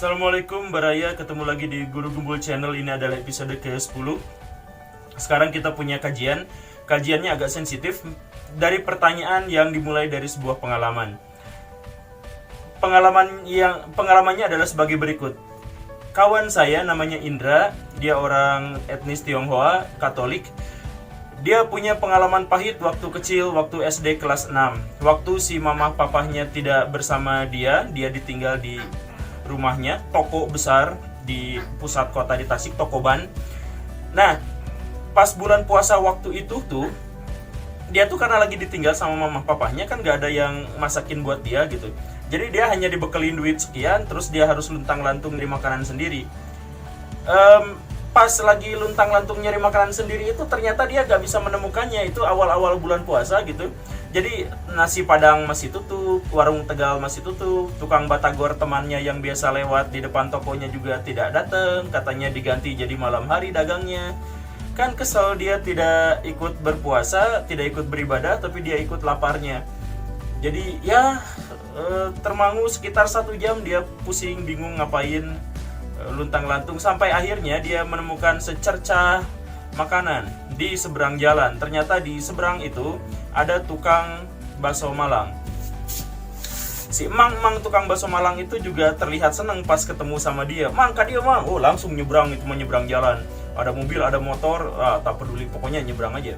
Assalamualaikum Baraya, ketemu lagi di Guru Gumbul Channel. Ini adalah episode ke-10. Sekarang kita punya kajian. Kajiannya agak sensitif dari pertanyaan yang dimulai dari sebuah pengalaman. Pengalamannya adalah sebagai berikut. Kawan saya namanya Indra, dia orang etnis Tionghoa, Katolik. Dia punya pengalaman pahit waktu kecil, waktu SD kelas 6. Waktu si mama papahnya tidak bersama dia ditinggal di rumahnya, toko besar di pusat kota di Tasik, toko ban. Nah, pas bulan puasa waktu itu tuh, dia tuh karena lagi ditinggal sama mama papahnya, kan gak ada yang masakin buat dia gitu. Jadi dia hanya dibekelin duit sekian, terus dia harus luntang-lantung nyari makanan sendiri. Pas lagi luntang-lantung nyari makanan sendiri itu ternyata dia gak bisa menemukannya. Itu awal-awal bulan puasa gitu. Jadi nasi padang masih tutup, warung Tegal masih tutup, tukang batagor temannya yang biasa lewat di depan tokonya juga tidak datang, katanya diganti jadi malam hari dagangnya. Kan kesel dia tidak ikut berpuasa, tidak ikut beribadah, tapi dia ikut laparnya. Jadi ya termangu sekitar 1 jam, dia pusing bingung ngapain, luntang-lantung, sampai akhirnya dia menemukan secercah makanan di seberang jalan. Ternyata di seberang itu ada tukang bakso Malang. Si Mang tukang bakso Malang itu juga terlihat senang pas ketemu sama dia. Mang, kak dia Mang. Oh, langsung nyebrang, itu menyeberang jalan. Ada mobil, ada motor, tak peduli, pokoknya nyebrang aja.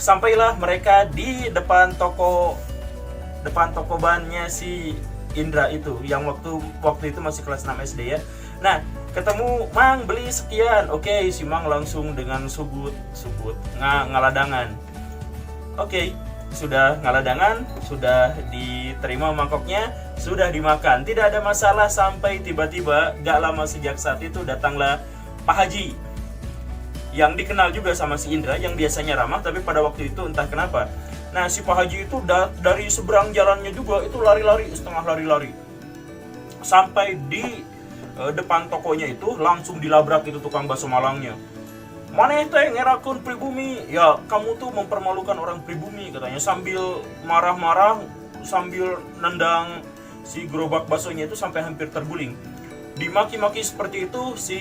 Sampailah mereka di depan toko bannya si Indra itu, yang waktu itu masih kelas 6 SD ya. Nah, ketemu Mang, beli sekian. Oke, si Mang langsung dengan ngaladangan. Oke, sudah ngaladangan, sudah diterima mangkoknya, sudah dimakan. Tidak ada masalah sampai tiba-tiba gak lama sejak saat itu datanglah Pak Haji, yang dikenal juga sama si Indra, yang biasanya ramah, tapi pada waktu itu entah kenapa. Nah, si Pak Haji itu dari seberang jalannya juga itu lari-lari, setengah lari-lari. Sampai di depan tokonya itu langsung dilabrak itu tukang bakso Malangnya. Maneh teh ngerakun pribumi, ya kamu tuh mempermalukan orang pribumi, katanya, sambil marah-marah, sambil nendang si gerobak baksonya itu sampai hampir terguling. Dimaki-maki seperti itu, si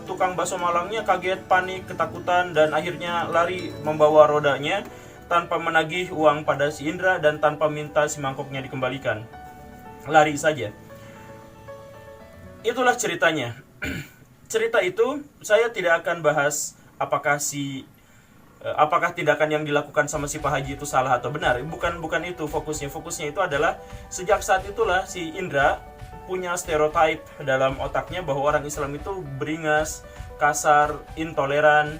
tukang bakso Malangnya kaget, panik, ketakutan, dan akhirnya lari membawa rodanya tanpa menagih uang pada si Indra dan tanpa minta si mangkoknya dikembalikan. Lari saja. Itulah ceritanya. Cerita itu saya tidak akan bahas apakah tindakan yang dilakukan sama si Pak Haji itu salah atau benar. Bukan itu fokusnya. Fokusnya itu adalah sejak saat itulah si Indra punya stereotype dalam otaknya bahwa orang Islam itu beringas, kasar, intoleran.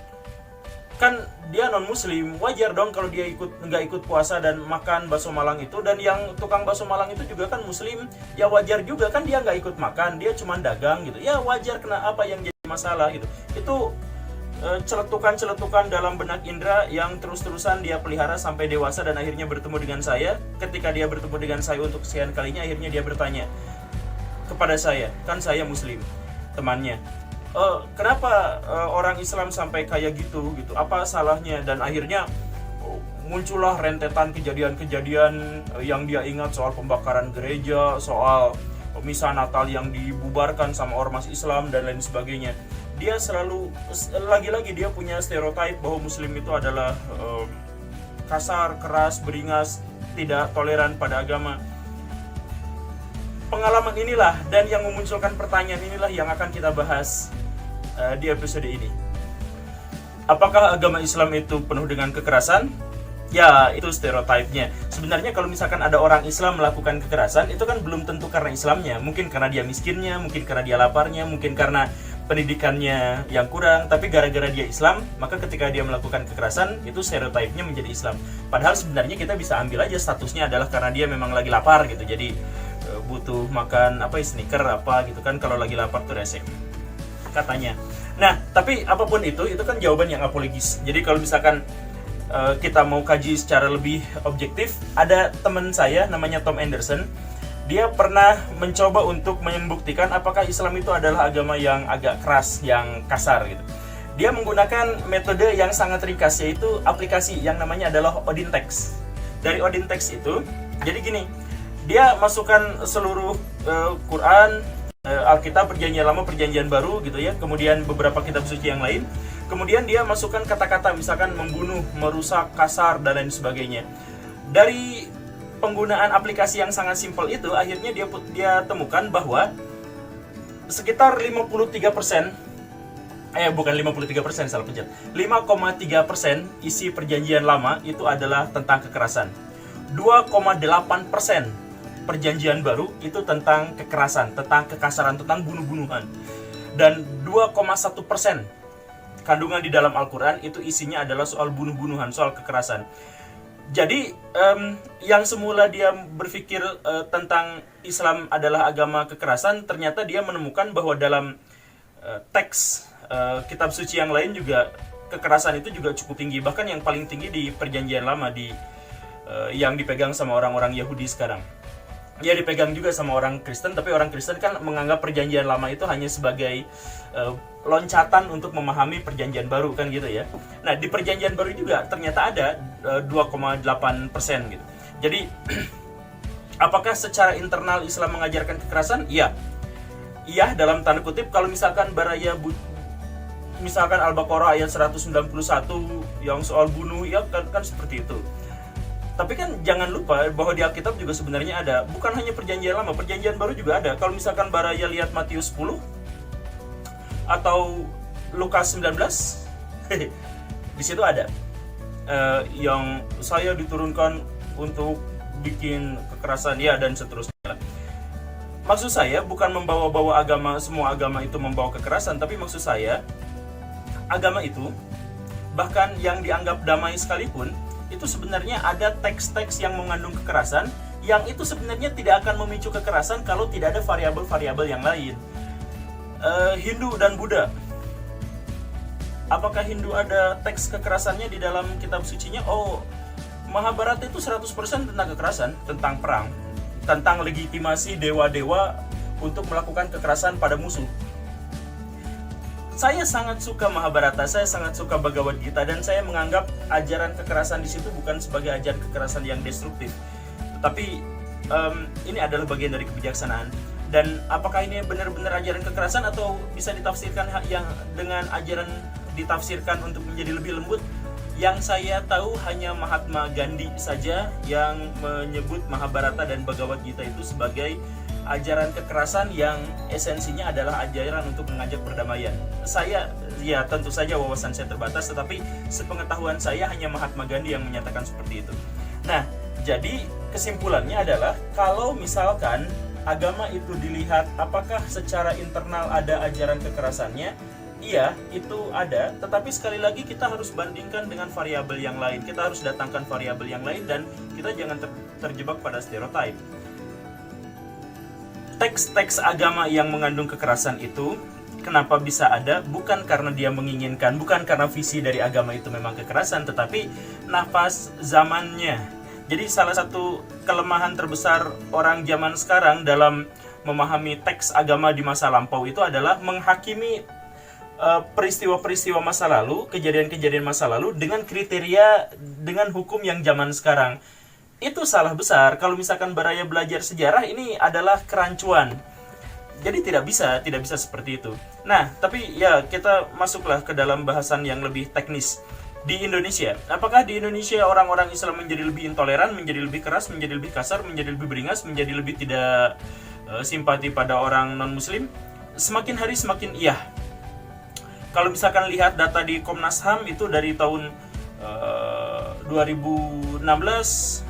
Kan dia non muslim, wajar dong kalau dia nggak ikut puasa dan makan bakso Malang itu. Dan yang tukang bakso Malang itu juga kan muslim, ya wajar juga kan dia nggak ikut makan, dia cuma dagang gitu, ya wajar. Kena apa yang jadi masalah gitu. Itu celetukan dalam benak Indra yang terus-terusan dia pelihara sampai dewasa dan akhirnya bertemu dengan saya. Ketika dia bertemu dengan saya untuk sekian kalinya, akhirnya dia bertanya kepada saya, kan saya muslim, temannya, kenapa orang Islam sampai kayak gitu, apa salahnya? Dan akhirnya muncullah rentetan kejadian-kejadian yang dia ingat, soal pembakaran gereja, soal misa Natal yang dibubarkan sama ormas Islam dan lain sebagainya. Dia selalu, lagi-lagi dia punya stereotype bahwa muslim itu adalah kasar, keras, beringas, tidak toleran pada agama. Pengalaman inilah dan yang memunculkan pertanyaan inilah yang akan kita bahas di episode ini. Apakah agama Islam itu penuh dengan kekerasan? Ya, itu stereotipnya. Sebenarnya kalau misalkan ada orang Islam melakukan kekerasan, itu kan belum tentu karena Islamnya. Mungkin karena dia miskinnya, mungkin karena dia laparnya, mungkin karena pendidikannya yang kurang. Tapi gara-gara dia Islam, maka ketika dia melakukan kekerasan, itu stereotipnya menjadi Islam. Padahal sebenarnya kita bisa ambil aja statusnya adalah karena dia memang lagi lapar gitu. Jadi butuh makan sneaker gitu kan, kalau lagi lapar tuh rese katanya. Nah, tapi apapun itu kan jawaban yang apologis. Jadi kalau misalkan kita mau kaji secara lebih objektif, ada teman saya namanya Tom Anderson. Dia pernah mencoba untuk membuktikan apakah Islam itu adalah agama yang agak keras, yang kasar gitu. Dia menggunakan metode yang sangat ringkas, yaitu aplikasi yang namanya adalah Odin Text. Dari Odin Text itu, jadi gini, Dia masukkan seluruh Quran, Alkitab, Perjanjian Lama, Perjanjian Baru gitu ya, kemudian beberapa kitab suci yang lain. Kemudian dia masukkan kata-kata misalkan membunuh, merusak, kasar, dan lain sebagainya. Dari penggunaan aplikasi yang sangat simpel itu, akhirnya dia temukan bahwa sekitar 53%, bukan 53%, salah pencet, 5,3% isi Perjanjian Lama itu adalah tentang kekerasan. 2,8% Perjanjian Baru itu tentang kekerasan, tentang kekasaran, tentang bunuh-bunuhan. Dan 2,1% kandungan di dalam Al-Quran itu isinya adalah soal bunuh-bunuhan, soal kekerasan. Jadi yang semula dia berpikir tentang Islam adalah agama kekerasan, ternyata dia menemukan bahwa dalam teks kitab suci yang lain juga kekerasan itu juga cukup tinggi. Bahkan yang paling tinggi di Perjanjian Lama, yang dipegang sama orang-orang Yahudi sekarang. Ya dipegang juga sama orang Kristen, tapi orang Kristen kan menganggap Perjanjian Lama itu hanya sebagai loncatan untuk memahami Perjanjian Baru kan gitu ya. Nah di Perjanjian Baru juga ternyata ada 2,8% gitu. Jadi apakah secara internal Islam mengajarkan kekerasan? Iya. Iya dalam tanda kutip. Kalau misalkan misalkan Al-Baqarah ayat 191 yang soal bunuh, ya kan seperti itu. Tapi kan jangan lupa bahwa di Alkitab juga sebenarnya ada, bukan hanya Perjanjian Lama, Perjanjian Baru juga ada. Kalau misalkan Baraya lihat Matius 10 atau Lukas 19, di situ ada yang saya diturunkan untuk bikin kekerasan ya dan seterusnya. Maksud saya bukan membawa-bawa agama, semua agama itu membawa kekerasan, tapi maksud saya agama itu bahkan yang dianggap damai sekalipun itu sebenarnya ada teks-teks yang mengandung kekerasan yang itu sebenarnya tidak akan memicu kekerasan kalau tidak ada variabel-variabel yang lain. Hindu dan Buddha, apakah Hindu ada teks kekerasannya di dalam kitab sucinya? Oh, Mahabharata itu 100% tentang kekerasan, tentang perang, tentang legitimasi dewa-dewa untuk melakukan kekerasan pada musuh. Saya sangat suka Mahabharata, saya sangat suka Bhagavad Gita, dan saya menganggap ajaran kekerasan di situ bukan sebagai ajaran kekerasan yang destruktif, tetapi ini adalah bagian dari kebijaksanaan. Dan apakah ini benar-benar ajaran kekerasan atau bisa ditafsirkan yang dengan ajaran ditafsirkan untuk menjadi lebih lembut? Yang saya tahu hanya Mahatma Gandhi saja yang menyebut Mahabharata dan Bhagavad Gita itu sebagai ajaran kekerasan yang esensinya adalah ajaran untuk mengajak perdamaian. Saya, ya tentu saja wawasan saya terbatas, tetapi sepengetahuan saya hanya Mahatma Gandhi yang menyatakan seperti itu. Nah, jadi kesimpulannya adalah kalau misalkan agama itu dilihat apakah secara internal ada ajaran kekerasannya, iya, itu ada, tetapi sekali lagi kita harus bandingkan dengan variabel yang lain. Kita harus datangkan variabel yang lain dan kita jangan terjebak pada stereotip. Teks-teks agama yang mengandung kekerasan itu kenapa bisa ada? Bukan karena dia menginginkan, bukan karena visi dari agama itu memang kekerasan, tetapi nafas zamannya. Jadi salah satu kelemahan terbesar orang zaman sekarang dalam memahami teks agama di masa lampau itu adalah menghakimi peristiwa-peristiwa masa lalu, kejadian-kejadian masa lalu dengan kriteria, dengan hukum yang zaman sekarang. Itu salah besar. Kalau misalkan Baraya belajar sejarah, ini adalah kerancuan. Jadi tidak bisa seperti itu. Nah, tapi ya kita masuklah ke dalam bahasan yang lebih teknis. Di Indonesia, apakah di Indonesia orang-orang Islam menjadi lebih intoleran, menjadi lebih keras, menjadi lebih kasar, menjadi lebih beringas, menjadi lebih tidak simpati pada orang non-muslim? Semakin hari semakin iya. Kalau misalkan lihat data di Komnas HAM itu dari tahun 2016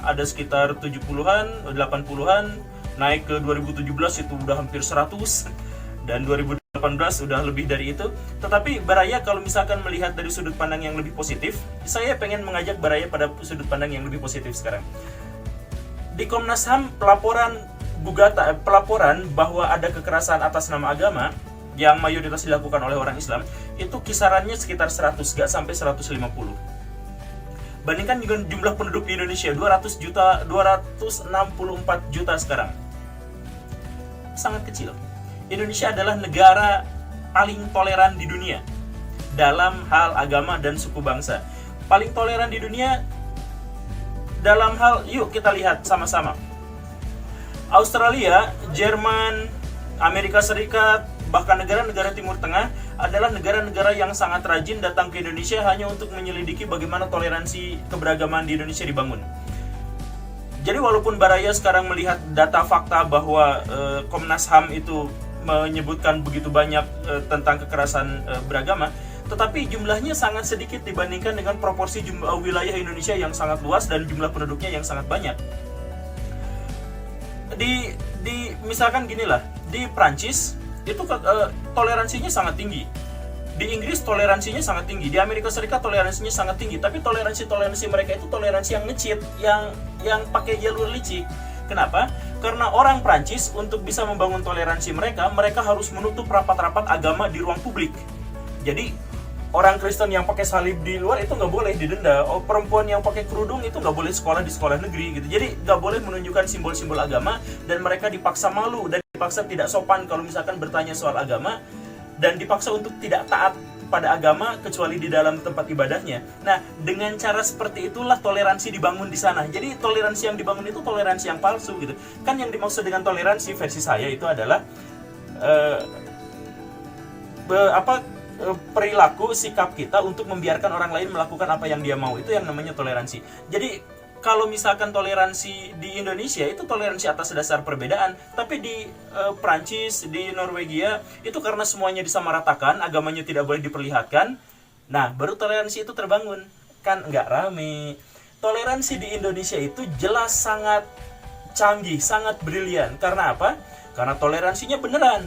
ada sekitar 70-an, 80-an, naik ke 2017 itu udah hampir 100, dan 2018 udah lebih dari itu. Tetapi Baraya kalau misalkan melihat dari sudut pandang yang lebih positif, saya pengen mengajak Baraya pada sudut pandang yang lebih positif sekarang. Di Komnas HAM pelaporan bahwa ada kekerasan atas nama agama yang mayoritas dilakukan oleh orang Islam itu kisarannya sekitar 100, gak sampai 150. Bandingkan dengan jumlah penduduk di Indonesia 264 juta sekarang. Sangat kecil. Indonesia adalah negara paling toleran di dunia dalam hal agama dan suku bangsa. Paling toleran di dunia dalam hal, yuk kita lihat sama-sama. Australia, Jerman, Amerika Serikat, bahkan negara-negara Timur Tengah adalah negara-negara yang sangat rajin datang ke Indonesia hanya untuk menyelidiki bagaimana toleransi keberagaman di Indonesia dibangun. Jadi walaupun Baraya sekarang melihat data fakta bahwa Komnas HAM itu menyebutkan begitu banyak tentang kekerasan beragama, tetapi jumlahnya sangat sedikit dibandingkan dengan proporsi jumlah wilayah Indonesia yang sangat luas dan jumlah penduduknya yang sangat banyak. Di misalkan ginilah, di Prancis itu toleransinya sangat tinggi. Di Inggris toleransinya sangat tinggi, di Amerika Serikat toleransinya sangat tinggi, tapi toleransi mereka itu toleransi yang ngecit, yang pakai jalur licik. Kenapa? Karena orang Prancis untuk bisa membangun toleransi mereka harus menutup rapat-rapat agama di ruang publik. Jadi orang Kristen yang pakai salib di luar itu nggak boleh didenda. Perempuan yang pakai kerudung itu nggak boleh sekolah di sekolah negeri gitu. Jadi nggak boleh menunjukkan simbol-simbol agama dan mereka dipaksa malu dan dipaksa tidak sopan kalau misalkan bertanya soal agama dan dipaksa untuk tidak taat pada agama kecuali di dalam tempat ibadahnya. Nah, dengan cara seperti itulah toleransi dibangun di sana. Jadi toleransi yang dibangun itu toleransi yang palsu gitu. Kan yang dimaksud dengan toleransi versi saya itu adalah perilaku sikap kita untuk membiarkan orang lain melakukan apa yang dia mau, itu yang namanya toleransi. Jadi kalau misalkan toleransi di Indonesia itu toleransi atas dasar perbedaan, tapi di Prancis, di Norwegia itu karena semuanya disamaratakan, agamanya tidak boleh diperlihatkan. Nah, baru toleransi itu terbangun. Kan nggak rame. Toleransi di Indonesia itu jelas sangat canggih, sangat brilian. Karena apa? Karena toleransinya beneran.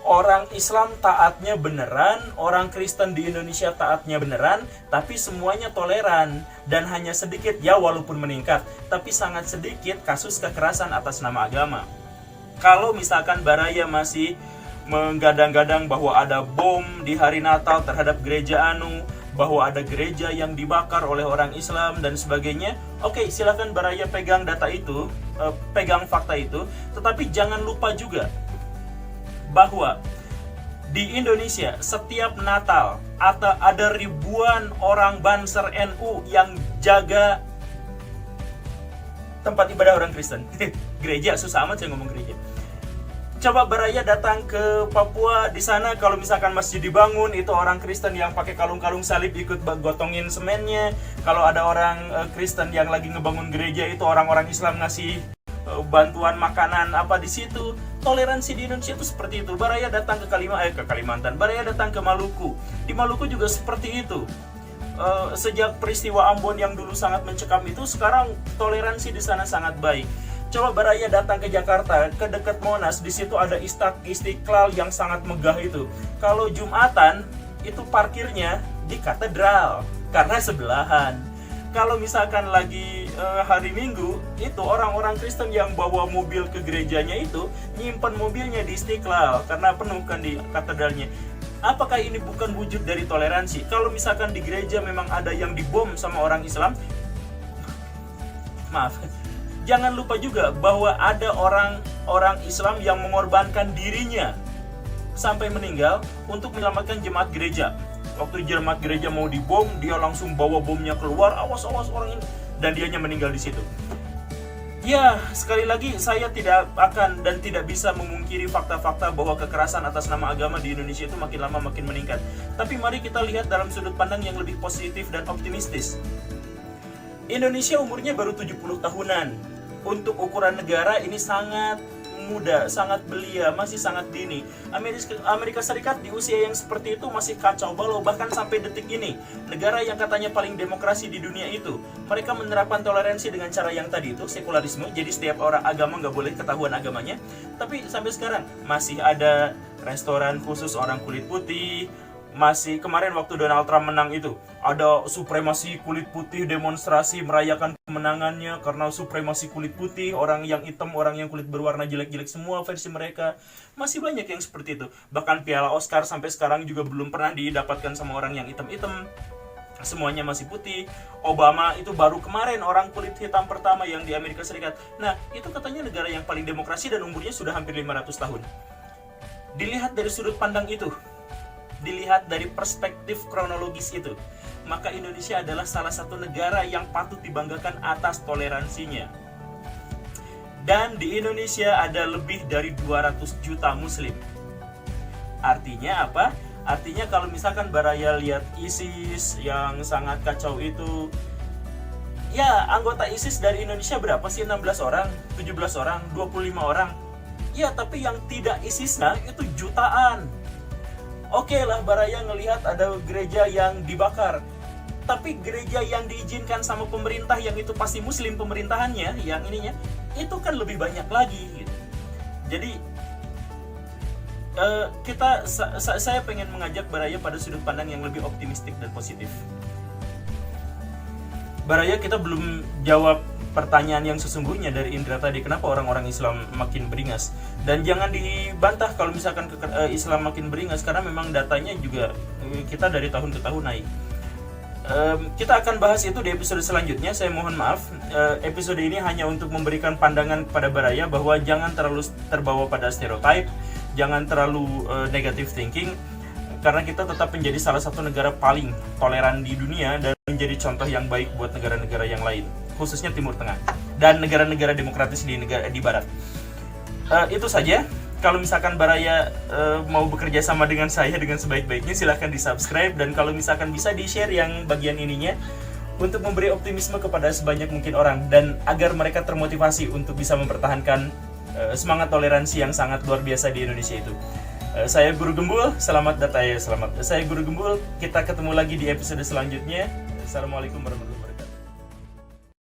Orang Islam taatnya beneran, orang Kristen di Indonesia taatnya beneran, tapi semuanya toleran. Dan hanya sedikit, ya walaupun meningkat, tapi sangat sedikit kasus kekerasan atas nama agama. Kalau misalkan Baraya masih menggadang-gadang bahwa ada bom di hari Natal terhadap gereja Anu, bahwa ada gereja yang dibakar oleh orang Islam dan sebagainya, oke, silakan Baraya pegang data itu, pegang fakta itu, tetapi jangan lupa juga bahwa di Indonesia setiap Natal ada ribuan orang Banser NU yang jaga tempat ibadah orang Kristen. Gereja, susah amat saya ngomong gereja. Coba Baraya datang ke Papua, di sana kalau misalkan masjid dibangun itu orang Kristen yang pakai kalung-kalung salib ikut gotongin semennya. Kalau ada orang Kristen yang lagi ngebangun gereja itu orang-orang Islam ngasih bantuan makanan apa di situ. Toleransi di Indonesia itu seperti itu. Baraya datang ke Kalimantan, Baraya datang ke Maluku. Di Maluku juga seperti itu. Sejak peristiwa Ambon yang dulu sangat mencekam itu, sekarang toleransi di sana sangat baik. Coba Baraya datang ke Jakarta, ke dekat Monas, di situ ada Istiqlal yang sangat megah itu. Kalau Jumatan itu parkirnya di katedral karena sebelahan. Kalau misalkan lagi hari Minggu, itu orang-orang Kristen yang bawa mobil ke gerejanya itu nyimpan mobilnya di Istiqlal karena penuh kan di katedralnya. Apakah ini bukan wujud dari toleransi? Kalau misalkan di gereja memang ada yang dibom sama orang Islam, maaf, jangan lupa juga bahwa ada orang Islam yang mengorbankan dirinya sampai meninggal untuk menyelamatkan jemaat gereja. Waktu jemaat gereja mau dibom, dia langsung bawa bomnya keluar, awas orang ini, dan dianya meninggal di situ. Ya, sekali lagi saya tidak akan dan tidak bisa memungkiri fakta-fakta bahwa kekerasan atas nama agama di Indonesia itu makin lama makin meningkat. Tapi mari kita lihat dalam sudut pandang yang lebih positif dan optimistis. Indonesia umurnya baru 70 tahunan. Untuk ukuran negara ini sangat muda, sangat belia, masih sangat dini. Amerika Serikat di usia yang seperti itu masih kacau balau. Bahkan sampai detik ini, negara yang katanya paling demokrasi di dunia itu, mereka menerapkan toleransi dengan cara yang tadi itu, sekularisme. Jadi setiap orang agama nggak boleh ketahuan agamanya. Tapi sampai sekarang masih ada restoran khusus orang kulit putih. Masih kemarin waktu Donald Trump menang itu, ada supremasi kulit putih demonstrasi merayakan kemenangannya karena supremasi kulit putih, orang yang hitam, orang yang kulit berwarna jelek-jelek semua versi mereka. Masih banyak yang seperti itu. Bahkan piala Oscar sampai sekarang juga belum pernah didapatkan sama orang yang hitam-hitam. Semuanya masih putih. Obama itu baru kemarin orang kulit hitam pertama yang di Amerika Serikat. Nah, itu katanya negara yang paling demokrasi dan umurnya sudah hampir 500 tahun. Dilihat dari sudut pandang itu, dilihat dari perspektif kronologis itu, maka Indonesia adalah salah satu negara yang patut dibanggakan atas toleransinya. Dan di Indonesia ada lebih dari 200 juta muslim. Artinya apa? Artinya kalau misalkan Baraya lihat ISIS yang sangat kacau itu, ya anggota ISIS dari Indonesia berapa sih? 16 orang, 17 orang, 25 orang. Ya tapi yang tidak ISISnya itu jutaan. Oke lah Baraya ngelihat ada gereja yang dibakar, tapi gereja yang diizinkan sama pemerintah yang itu pasti muslim pemerintahannya, yang ininya itu kan lebih banyak lagi gitu. Jadi saya pengen mengajak Baraya pada sudut pandang yang lebih optimistik dan positif. Baraya, kita belum jawab pertanyaan yang sesungguhnya dari Indra tadi, kenapa orang-orang Islam makin beringas. Dan jangan dibantah kalau misalkan Islam makin beringas, karena memang datanya juga kita dari tahun ke tahun naik. Kita akan bahas itu di episode selanjutnya. Saya mohon maaf, episode ini hanya untuk memberikan pandangan kepada Baraya bahwa jangan terlalu terbawa pada stereotype, jangan terlalu negative thinking, karena kita tetap menjadi salah satu negara paling toleran di dunia dan menjadi contoh yang baik buat negara-negara yang lain, khususnya Timur Tengah dan negara-negara demokratis di Barat. Itu saja. Kalau misalkan Baraya mau bekerja sama dengan saya dengan sebaik-baiknya, silahkan di-subscribe, dan kalau misalkan bisa di-share yang bagian ininya untuk memberi optimisme kepada sebanyak mungkin orang dan agar mereka termotivasi untuk bisa mempertahankan semangat toleransi yang sangat luar biasa di Indonesia itu. Saya Guru Gembul, selamat datang ya, selamat. Saya Guru Gembul, kita ketemu lagi di episode selanjutnya. Assalamualaikum warahmatullahi wabarakatuh.